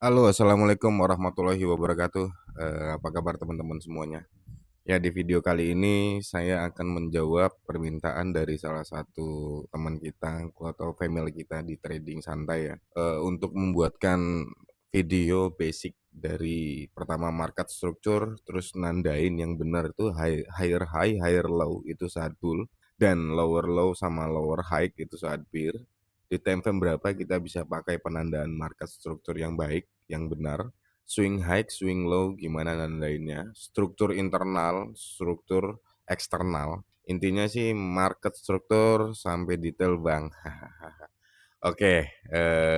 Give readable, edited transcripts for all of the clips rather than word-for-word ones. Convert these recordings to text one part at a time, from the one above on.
Halo, assalamualaikum warahmatullahi wabarakatuh. Apa kabar teman-teman semuanya? Ya, di video kali ini saya akan menjawab permintaan dari salah satu teman kita atau family kita di trading santai ya, untuk membuatkan video basic dari pertama market structure, terus nandain yang benar itu higher high, higher low itu saat bull, dan lower low sama lower high itu saat bear. Di time frame berapa kita bisa pakai penandaan market structure yang baik, yang benar, swing high, swing low, gimana dan lainnya, struktur internal, struktur eksternal. Intinya sih market struktur sampai detail bang. Oke,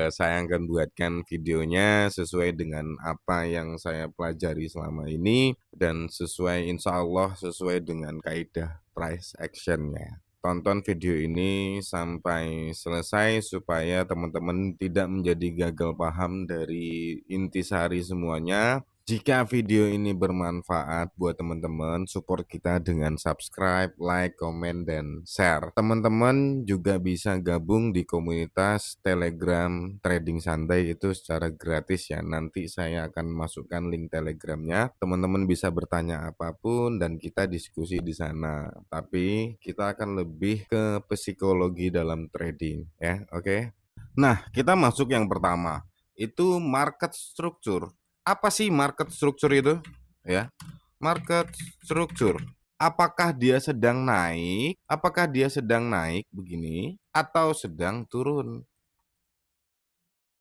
saya akan buatkan videonya sesuai dengan apa yang saya pelajari selama ini dan sesuai insya Allah sesuai dengan kaidah price actionnya. Tonton video ini sampai selesai supaya teman-teman tidak menjadi gagal paham dari intisari semuanya. Jika video ini bermanfaat buat teman-teman, support kita dengan subscribe, like, komen, dan share. Teman-teman juga bisa gabung di komunitas Telegram Trading Santai itu secara gratis ya. Nanti saya akan masukkan link Telegramnya. Teman-teman bisa bertanya apapun dan kita diskusi di sana. Tapi kita akan lebih ke psikologi dalam trading ya, oke? Nah, kita masuk yang pertama. Itu market structure. Apa sih market structure itu? Ya, market structure. Apakah dia sedang naik? Apakah dia sedang naik begini atau sedang turun?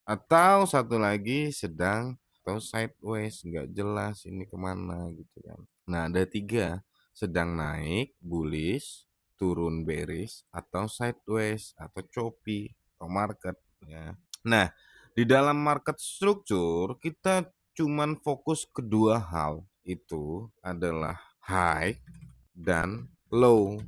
Atau satu lagi sedang atau sideways, nggak jelas ini kemana gitu kan. Nah, ada tiga, sedang naik, bullish, turun bearish, atau sideways, atau choppy, atau market ya. Nah, di dalam market structure kita cuman fokus kedua hal, itu adalah high dan low.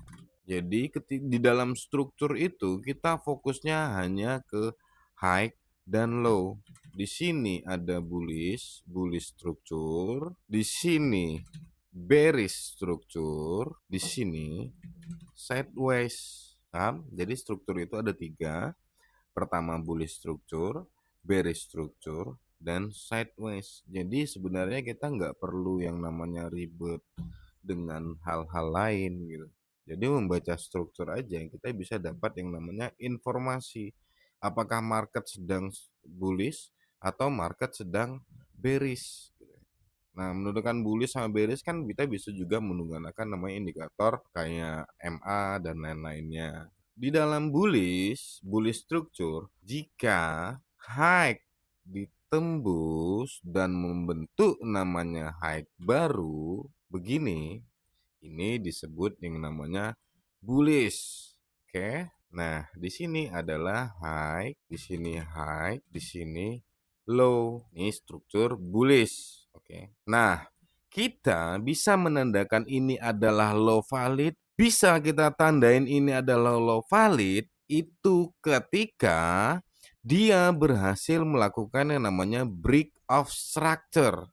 Jadi di dalam struktur itu kita fokusnya hanya ke high dan low. Di sini ada bullish, bullish struktur. Di sini bearish struktur. Di sini sideways. Paham? Jadi struktur itu ada tiga. Pertama bullish struktur, bearish struktur, dan sideways. Jadi sebenarnya kita nggak perlu yang namanya ribet dengan hal-hal lain gitu. Jadi membaca struktur aja kita bisa dapat yang namanya informasi apakah market sedang bullish atau market sedang bearish. Nah, menentukan bullish sama bearish kan kita bisa juga menggunakan namanya indikator kayak MA dan lain-lainnya. Di dalam bullish structure, jika high ditembus dan membentuk namanya high baru, begini, ini disebut yang namanya bullish. Oke. Nah, di sini adalah high, di sini high, di sini low. Ini struktur bullish. Oke. Nah, kita bisa menandakan ini adalah low valid, bisa kita tandain ini adalah low valid itu ketika dia berhasil melakukan yang namanya break of structure.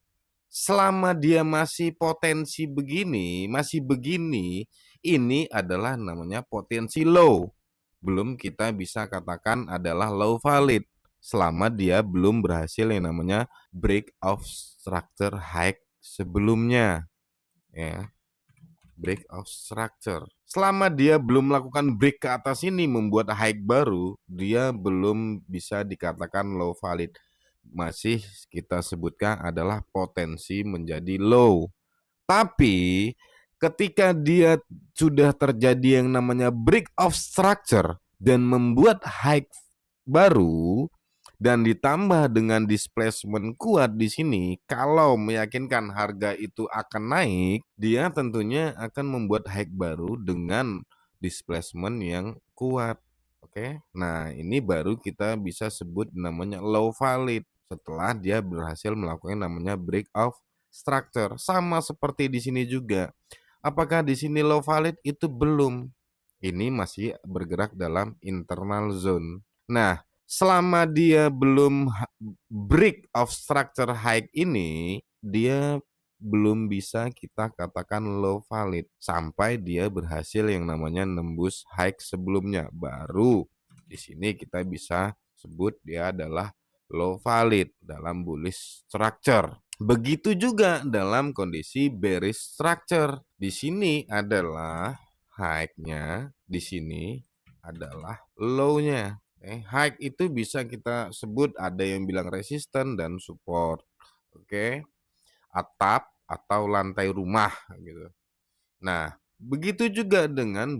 Selama dia masih potensi begini, masih begini, ini adalah namanya potensi low. Belum kita bisa katakan adalah low valid selama dia belum berhasil yang namanya break of structure high sebelumnya ya, break of structure. Selama dia belum melakukan break ke atas ini membuat high baru, dia belum bisa dikatakan low valid. Masih kita sebutkan adalah potensi menjadi low. Tapi ketika dia sudah terjadi yang namanya break of structure dan membuat high baru dan ditambah dengan displacement kuat di sini, kalau meyakinkan harga itu akan naik, dia tentunya akan membuat high baru dengan displacement yang kuat. Oke. Nah, ini baru kita bisa sebut namanya low valid setelah dia berhasil melakukan namanya break of structure. Sama seperti di sini juga. Apakah di sini low valid? Itu belum. Ini masih bergerak dalam internal zone. Nah, selama dia belum break of structure high ini, dia belum bisa kita katakan low valid sampai dia berhasil yang namanya nembus high sebelumnya. Baru di sini kita bisa sebut dia adalah low valid dalam bullish structure. Begitu juga dalam kondisi bearish structure. Di sini adalah high-nya, di sini adalah low-nya. High itu bisa kita sebut ada yang bilang resisten dan support. Oke. Atap atau lantai rumah gitu. Nah, begitu juga dengan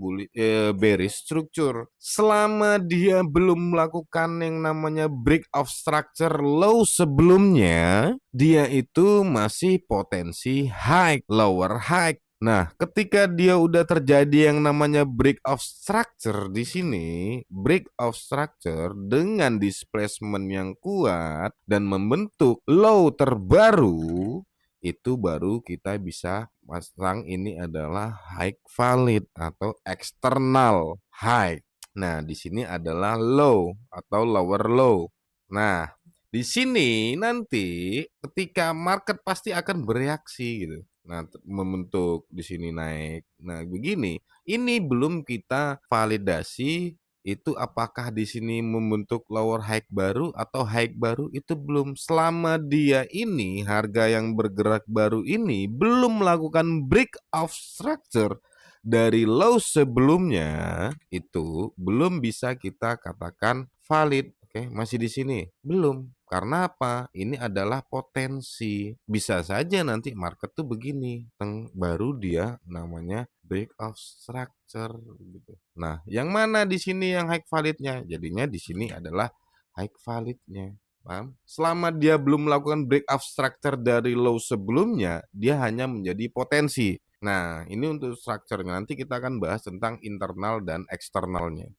bearish structure. Selama dia belum melakukan yang namanya break of structure low sebelumnya, dia itu masih potensi high, lower high. Nah, ketika dia udah terjadi yang namanya break of structure di sini, break of structure dengan displacement yang kuat dan membentuk low terbaru, itu baru kita bisa pasang ini adalah high valid atau external high. Nah, di sini adalah low atau lower low. Nah, di sini nanti ketika market pasti akan bereaksi gitu. Nah, membentuk di sini naik. Nah, begini, ini belum kita validasi itu apakah di sini membentuk lower high baru atau high baru itu belum. Selama dia ini harga yang bergerak baru ini belum melakukan break of structure dari low sebelumnya, itu belum bisa kita katakan valid. Oke, masih di sini belum. Karena apa? Ini adalah potensi. Bisa saja nanti market tuh begini, baru dia namanya break of structure gitu. Nah, yang mana di sini yang high validnya? Jadinya di sini adalah high validnya. Paham? Selama dia belum melakukan break of structure dari low sebelumnya, dia hanya menjadi potensi. Nah, ini untuk structure-nya. Nanti kita akan bahas tentang internal dan eksternalnya.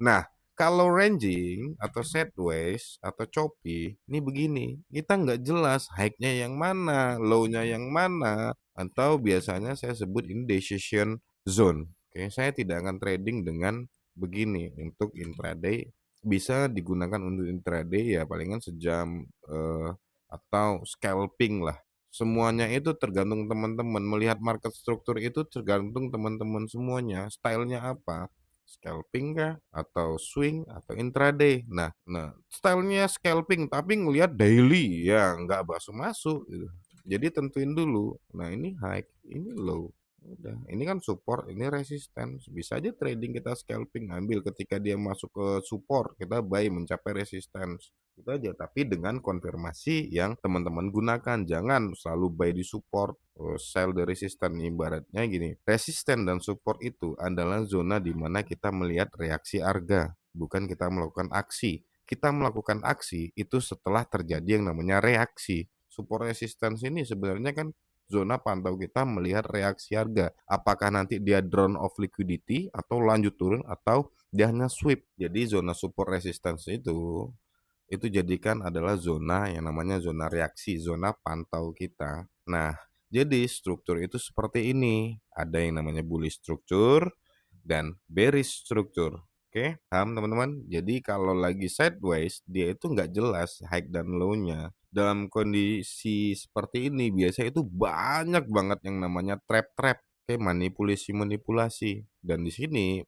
Nah, kalau ranging atau sideways atau choppy, ini begini, kita nggak jelas high-nya yang mana, low-nya yang mana, atau biasanya saya sebut ini decision zone. Oke, saya tidak akan trading dengan begini untuk intraday. Bisa digunakan untuk intraday ya palingan sejam atau scalping lah. Semuanya itu tergantung teman-teman. Melihat market struktur itu tergantung teman-teman semuanya. Stylenya apa? Scalping kah atau swing atau intraday. Nah, stylenya scalping tapi ngelihat daily ya nggak masuk gitu. Jadi tentuin dulu. Nah, ini high, ini low. Udah, ini kan support, ini resisten. Bisa aja trading kita scalping ambil ketika dia masuk ke support, kita buy mencapai resistance. Itu aja, tapi dengan konfirmasi yang teman-teman gunakan. Jangan selalu buy di support, sell di resisten. Ibaratnya gini, resisten dan support itu adalah zona di mana kita melihat reaksi harga, bukan kita melakukan aksi. Kita melakukan aksi itu setelah terjadi yang namanya reaksi. Support resistance ini sebenarnya kan zona pantau kita melihat reaksi harga. Apakah nanti dia drone of liquidity atau lanjut turun atau dia hanya sweep. Jadi zona support resistance itu jadikan adalah zona yang namanya zona reaksi, zona pantau kita. Nah, jadi struktur itu seperti ini. Ada yang namanya bullish struktur dan bearish struktur. Oke, paham teman-teman? Jadi kalau lagi sideways, dia itu nggak jelas high dan low-nya. Dalam kondisi seperti ini, biasanya itu banyak banget yang namanya trap-trap. Oke, manipulasi-manipulasi. Dan di sini,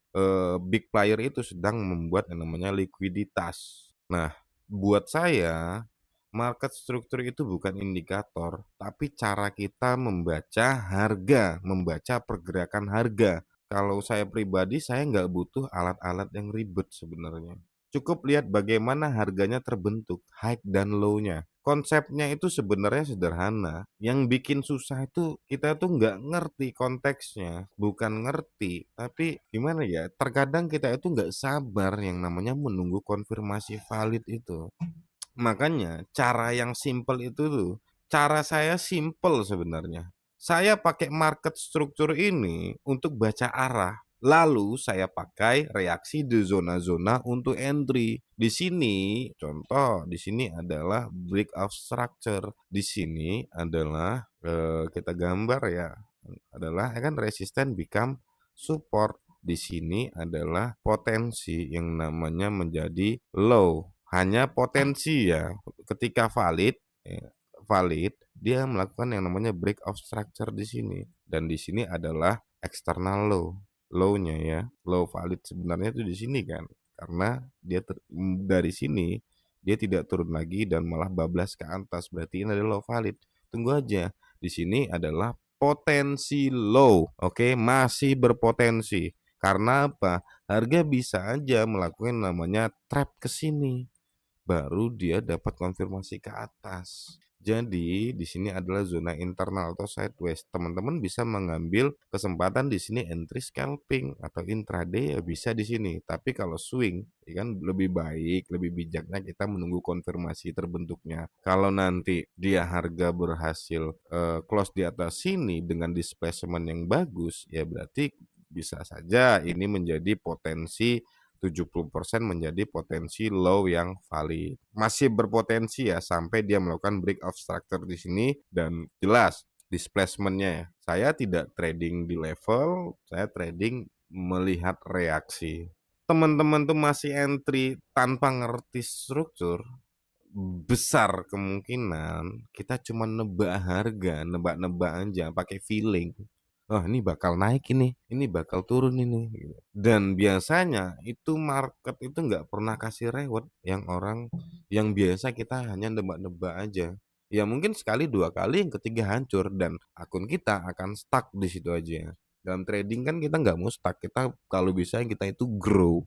big player itu sedang membuat yang namanya likuiditas. Nah, buat saya, market struktur itu bukan indikator, tapi cara kita membaca harga, membaca pergerakan harga. Kalau saya pribadi, saya nggak butuh alat-alat yang ribet sebenarnya. Cukup lihat bagaimana harganya terbentuk, high dan low-nya. Konsepnya itu sebenarnya sederhana. Yang bikin susah itu kita tuh nggak ngerti konteksnya. Bukan ngerti, tapi gimana ya, terkadang kita itu nggak sabar yang namanya menunggu konfirmasi valid itu. Makanya cara yang simple itu tuh, cara saya simple sebenarnya. Saya pakai market struktur ini untuk baca arah. Lalu saya pakai reaksi di zona-zona untuk entry. Di sini, contoh, di sini adalah break of structure. Di sini adalah kita gambar ya, adalah kan resisten become support. Di sini adalah potensi yang namanya menjadi low. Hanya potensi ya. Ketika valid, valid dia melakukan yang namanya break of structure di sini. Dan di sini adalah external low. Low-nya ya. Low valid sebenarnya itu di sini kan. Karena dia dari sini dia tidak turun lagi dan malah bablas ke atas, berarti ini adalah low valid. Tunggu aja, di sini adalah potensi low, oke, masih berpotensi. Karena apa? Harga bisa aja melakukan namanya trap ke sini, baru dia dapat konfirmasi ke atas. Jadi di sini adalah zona internal atau sideways. Teman-teman bisa mengambil kesempatan di sini entry scalping atau intraday ya bisa di sini. Tapi kalau swing, ya kan lebih baik, lebih bijaknya kita menunggu konfirmasi terbentuknya. Kalau nanti dia harga berhasil close di atas sini dengan displacement yang bagus, ya berarti bisa saja ini menjadi potensi 70% menjadi potensi low yang valid. Masih berpotensi ya sampai dia melakukan break of structure di sini dan jelas displacementnya ya. Saya tidak trading di level, saya trading melihat reaksi. Teman-teman tuh masih entry tanpa ngerti struktur, besar kemungkinan kita cuma nebak harga, nebak-nebak aja pakai feeling. Oh ini bakal naik ini bakal turun ini. Dan biasanya itu market itu nggak pernah kasih reward yang orang yang biasa kita hanya nebak-nebak aja. Ya mungkin sekali dua kali yang ketiga hancur dan akun kita akan stuck di situ aja. Dalam trading kan kita nggak mau stuck, kita kalau bisa kita itu grow.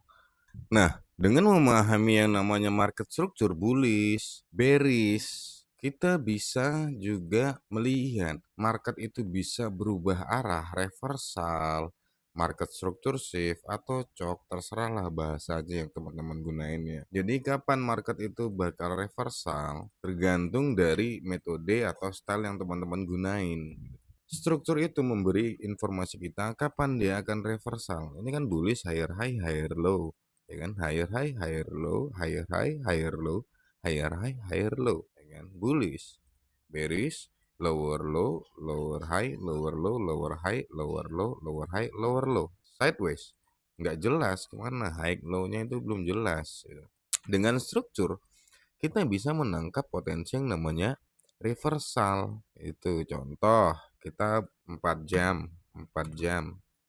Nah, dengan memahami yang namanya market structure, bullish, bearish, kita bisa juga melihat market itu bisa berubah arah, reversal, market structure shift, atau chok, terserahlah bahasanya yang teman-teman gunain ya. Jadi kapan market itu bakal reversal, tergantung dari metode atau style yang teman-teman gunain. Struktur itu memberi informasi kita kapan dia akan reversal. Ini kan bullish, higher high, higher low, ya kan, higher high, higher low, higher high, higher low, higher high, higher low, ya kan, bullish, bearish, lower low, lower high, lower low, lower high, lower low, lower high, lower low, sideways, nggak jelas kemana, high low-nya itu belum jelas. Dengan struktur kita bisa menangkap potensi yang namanya reversal. Itu contoh, kita 4 jam.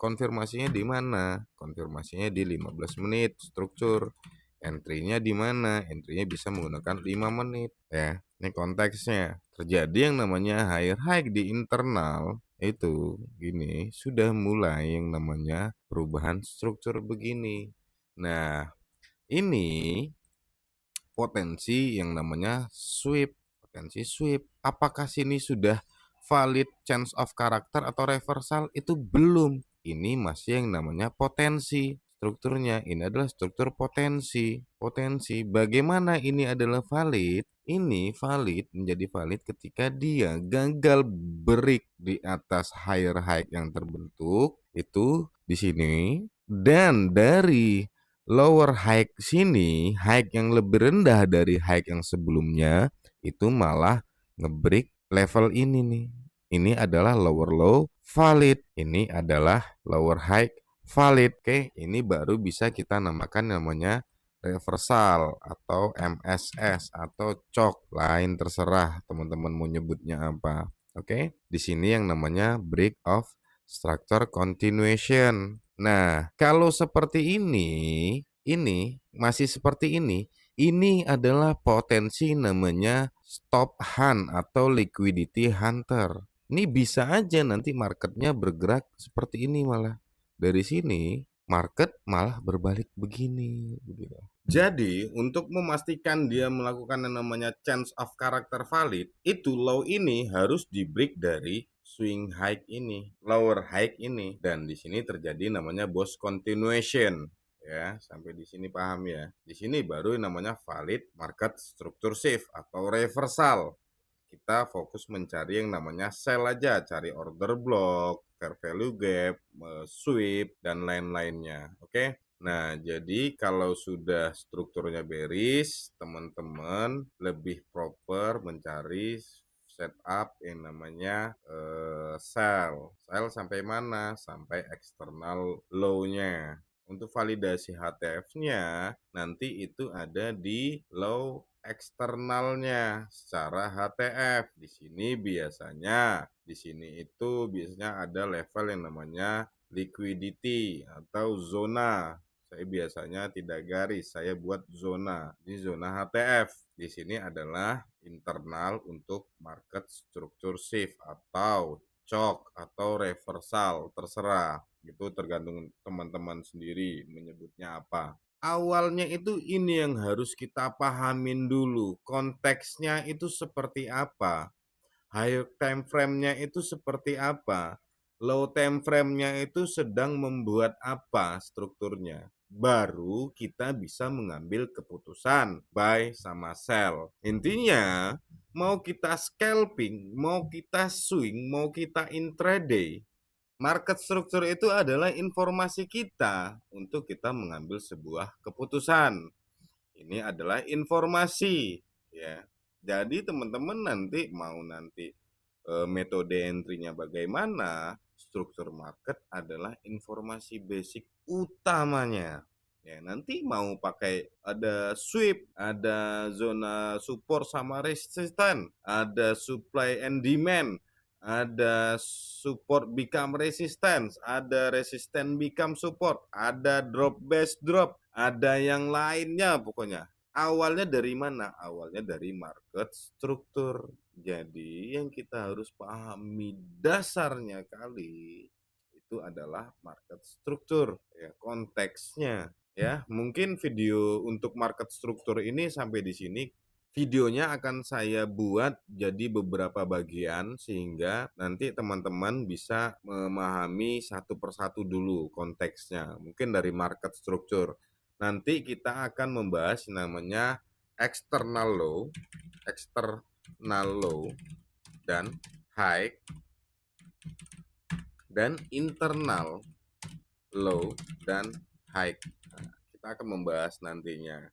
Konfirmasinya di mana? Konfirmasinya di 15 menit struktur. Entry-nya di mana? Entry-nya bisa menggunakan 5 menit ya. Ini konteksnya. Terjadi yang namanya higher high di internal itu gini, sudah mulai yang namanya perubahan struktur begini. Nah, ini potensi yang namanya sweep, potensi sweep. Apakah sini sudah valid change of character atau reversal? Itu belum. Ini masih yang namanya potensi. Strukturnya ini adalah struktur potensi. Potensi bagaimana ini adalah valid? Ini valid menjadi valid ketika dia gagal break di atas higher high yang terbentuk itu di sini, dan dari lower high sini, high yang lebih rendah dari high yang sebelumnya, itu malah ngebreak level ini nih. Ini adalah lower low valid. Ini adalah lower high valid. Oke, ini baru bisa kita namakan namanya reversal atau MSS atau chok, lain terserah teman-teman mau nyebutnya apa. Oke, di sini yang namanya break of structure continuation. Nah, kalau seperti ini masih seperti ini adalah potensi namanya stop hunt atau liquidity hunter. Ini bisa aja nanti marketnya bergerak seperti ini malah. Dari sini market malah berbalik begini. Jadi untuk memastikan dia melakukan yang namanya change of character valid, itu low ini harus di break dari swing high ini, lower high ini, dan di sini terjadi namanya Bose continuation. Ya, sampai di sini paham ya. Di sini baru namanya valid market structure shift atau reversal. Kita fokus mencari yang namanya sell aja, cari order block, fair value gap, sweep, dan lain-lainnya. Oke. Nah, jadi kalau sudah strukturnya bearish, teman-teman lebih proper mencari setup yang namanya sell. Sell sampai mana? Sampai external low-nya. Untuk validasi HTF-nya, nanti itu ada di low eksternalnya secara HTF. Di sini itu biasanya ada level yang namanya liquidity atau zona Saya biasanya tidak garis, saya buat zona. Ini zona HTF. Di sini adalah internal untuk market structure shift atau shock atau reversal, terserah. Itu tergantung teman-teman sendiri menyebutnya apa. Awalnya itu ini yang harus kita pahamin dulu. Konteksnya itu seperti apa? High time frame-nya itu seperti apa? Low time frame-nya itu sedang membuat apa strukturnya? Baru kita bisa mengambil keputusan buy sama sell. Intinya, mau kita scalping, mau kita swing, mau kita intraday, market structure itu adalah informasi kita untuk kita mengambil sebuah keputusan. Ini adalah informasi, ya. Jadi teman-teman nanti metode entry-nya bagaimana, struktur market adalah informasi basic utamanya. Ya, nanti mau pakai ada sweep, ada zona support sama resisten, ada supply and demand, ada support become resistance, ada resistance become support, ada drop base drop, ada yang lainnya pokoknya. Awalnya dari mana? Awalnya dari market struktur. Jadi yang kita harus pahami dasarnya kali itu adalah market struktur, ya, konteksnya. Ya, mungkin video untuk market struktur ini sampai di sini. Videonya akan saya buat jadi beberapa bagian sehingga nanti teman-teman bisa memahami satu persatu dulu konteksnya. Mungkin dari market structure. Nanti kita akan membahas namanya external low dan high dan internal low dan high. Nah, kita akan membahas nantinya.